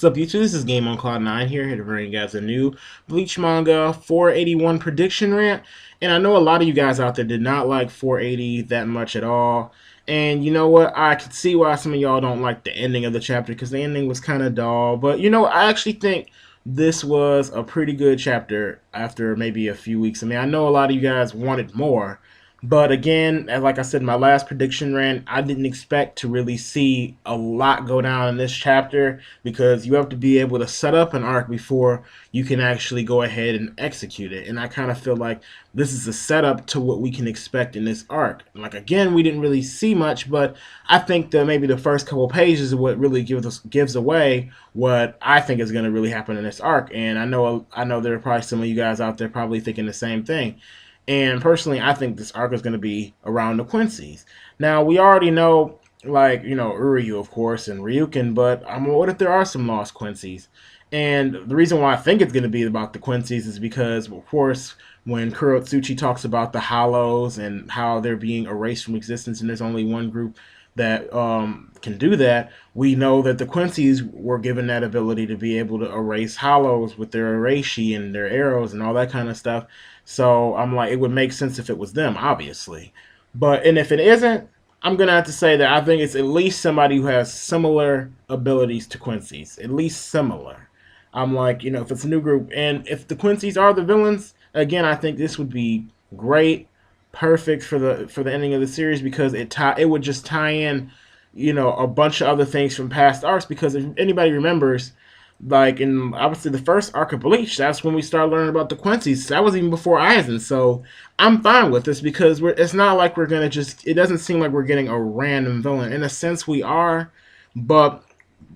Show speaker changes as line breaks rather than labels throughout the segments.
What's up, YouTube? This is Game on Cloud 9 here to bring you guys a new Bleach Manga 481 prediction rant. And I know a lot of you guys out there did not like 480 that much at all. And you know what? I could see why some of y'all don't like the ending of the chapter because the ending was kind of dull. But you know, I actually think this was a pretty good chapter after maybe a few weeks. I mean, I know a lot of you guys wanted more. But again, like I said in my last prediction rant, I didn't expect to really see a lot go down in this chapter because you have to be able to set up an arc before you can actually go ahead and execute it. And I kind of feel like this is a setup to what we can expect in this arc. Like again, we didn't really see much, but I think that maybe the first couple pages is what really gives away what I think is going to really happen in this arc. And I know there are probably some of you guys out there probably thinking the same thing. And personally, I think this arc is going to be around the Quincy's. Now, we already know, like, Uryu, of course, and Ryukin, but what if there are some lost Quincy's? And the reason why I think it's going to be about the Quincy's is because, of course, when Kurotsuchi talks about the Hollows and how they're being erased from existence, and there's only one group that can do that, we know that the Quincy's were given that ability to be able to erase Hollows with their Erashi and their arrows and all that kind of stuff. So I'm like, it would make sense if it was them, obviously. And if it isn't, I'm gonna have to say that I think it's at least somebody who has similar abilities to Quincy's, at least similar. I'm like, if it's a new group, and if the Quincy's are the villains, again, I think this would be great, perfect for the ending of the series because it would just tie in, a bunch of other things from past arcs. Because if anybody remembers, like in obviously the first arc of Bleach, that's when we started learning about the Quincy's. That was even before Aizen, so I'm fine with this because it's not like we're gonna just. It doesn't seem like we're getting a random villain. In a sense, we are, but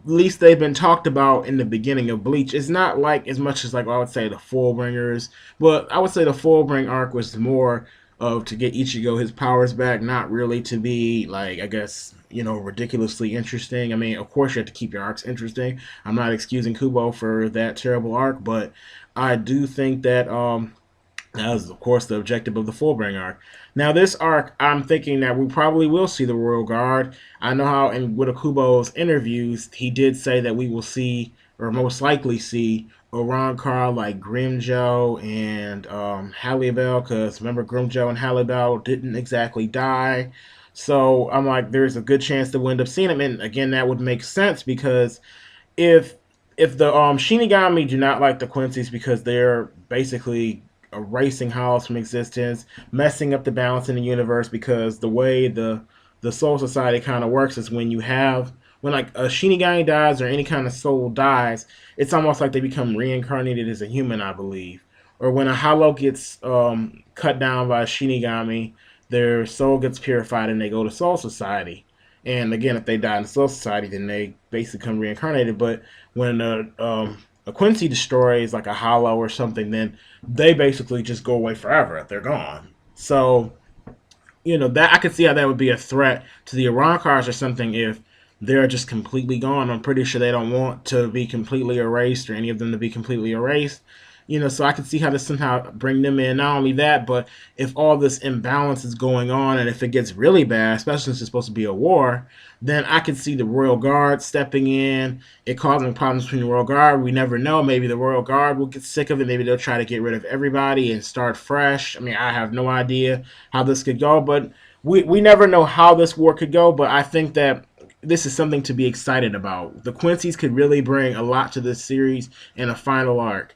at least they've been talked about in the beginning of Bleach. It's not like as much as like I would say the Fullbringers, but I would say the Fullbring arc was more of to get Ichigo his powers back, not really to be like I guess ridiculously interesting. I mean, of course you have to keep your arcs interesting. I'm not excusing Kubo for that terrible arc, but I do think that that was, of course, the objective of the Fullbring arc. Now, this arc, I'm thinking that we probably will see the Royal Guard. I know how in Kubo's interviews, he did say that we will see, or most likely see, Arrancar like Grimjo and Hallibel, because remember, Grimjo and Hallibel didn't exactly die. So I'm like, there's a good chance that we'll end up seeing him. And again, that would make sense because if if the Shinigami do not like the Quincy's because they're basically erasing Hollows from existence, messing up the balance in the universe because the way the Soul Society kind of works is when like a Shinigami dies or any kind of soul dies, it's almost like they become reincarnated as a human, I believe. Or when a Hollow gets cut down by a Shinigami, their soul gets purified and they go to Soul Society. And again, if they die in the Soul Society, then they basically become reincarnated. But when a Quincy destroys like a Hollow or something, then they basically just go away forever. They're gone. So that I could see how that would be a threat to the Arrancars or something if they're just completely gone. I'm pretty sure they don't want to be completely erased or any of them to be completely erased. So I can see how this somehow bring them in. Not only that, but if all this imbalance is going on and if it gets really bad, especially since it's supposed to be a war, then I could see the Royal Guard stepping in, it causing problems between the Royal Guard. We never know. Maybe the Royal Guard will get sick of it. Maybe they'll try to get rid of everybody and start fresh. I mean, I have no idea how this could go, but we never know how this war could go, but I think that this is something to be excited about. The Quincy's could really bring a lot to this series in a final arc.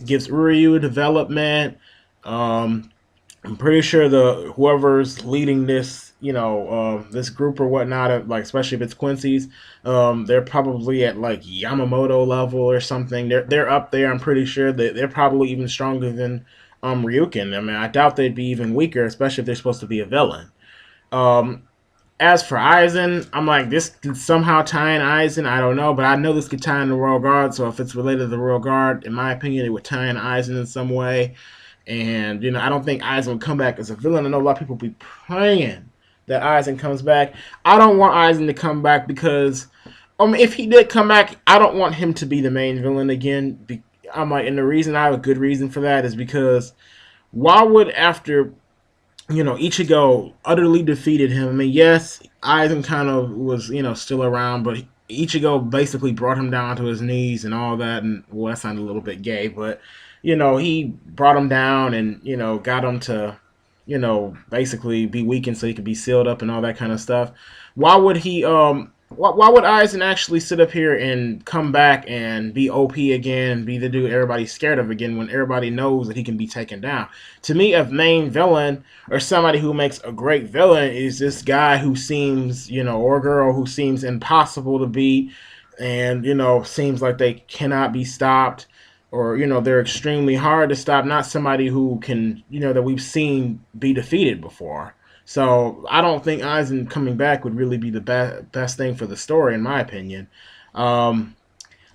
Gives Uryu development. I'm pretty sure whoever's leading this, this group or whatnot, like especially if it's Quincy's, they're probably at like Yamamoto level or something. They're up there. I'm pretty sure that they're probably even stronger than Ryukin. I mean, I doubt they'd be even weaker, especially if they're supposed to be a villain. Um, as for Aizen, I'm like, this could somehow tie in Aizen. I don't know, but I know this could tie in the Royal Guard. So if it's related to the Royal Guard, in my opinion, it would tie in Aizen in some way. And, I don't think Aizen would come back as a villain. I know a lot of people be praying that Aizen comes back. I don't want Aizen to come back because, if he did come back, I don't want him to be the main villain again. I'm like, and the reason I have a good reason for that is because why would after Ichigo utterly defeated him. I mean, yes, Aizen kind of was, still around, but Ichigo basically brought him down to his knees and all that, and well, that sounded a little bit gay, but he brought him down and got him to basically be weakened so he could be sealed up and all that kind of stuff. Why would he why would Aizen actually sit up here and come back and be OP again and be the dude everybody's scared of again when everybody knows that he can be taken down? To me, a main villain or somebody who makes a great villain is this guy who seems, or girl who seems impossible to beat and, seems like they cannot be stopped or, they're extremely hard to stop. Not somebody who can, that we've seen be defeated before. So I don't think Aizen coming back would really be the best thing for the story, in my opinion. Um,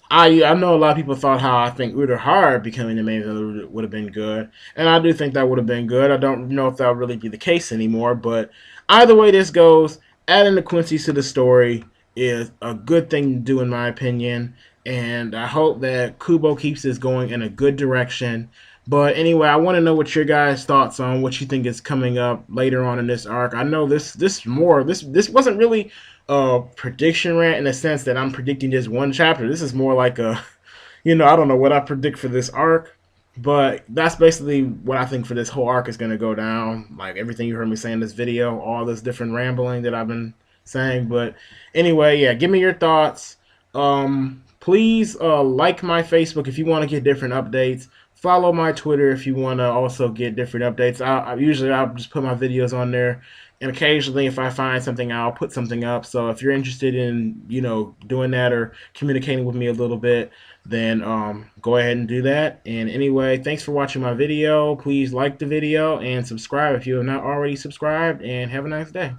I know a lot of people thought how I think Urahara becoming the main villain would have been good, and I do think that would have been good. I don't know if that would really be the case anymore, but either way this goes, adding the Quincy to the story is a good thing to do in my opinion, and I hope that Kubo keeps this going in a good direction. But anyway, I want to know what your guys' thoughts on what you think is coming up later on in this arc. I know this wasn't really a prediction rant in the sense that I'm predicting just one chapter. This is more like a, I don't know what I predict for this arc, but that's basically what I think for this whole arc is going to go down. Like everything you heard me say in this video, all this different rambling that I've been saying. But anyway, yeah, give me your thoughts. Please like my Facebook if you want to get different updates. Follow my Twitter if you want to also get different updates. I'll just put my videos on there, and occasionally if I find something, I'll put something up. So if you're interested in doing that or communicating with me a little bit, then go ahead and do that. And anyway, thanks for watching my video. Please like the video and subscribe if you have not already subscribed. And have a nice day.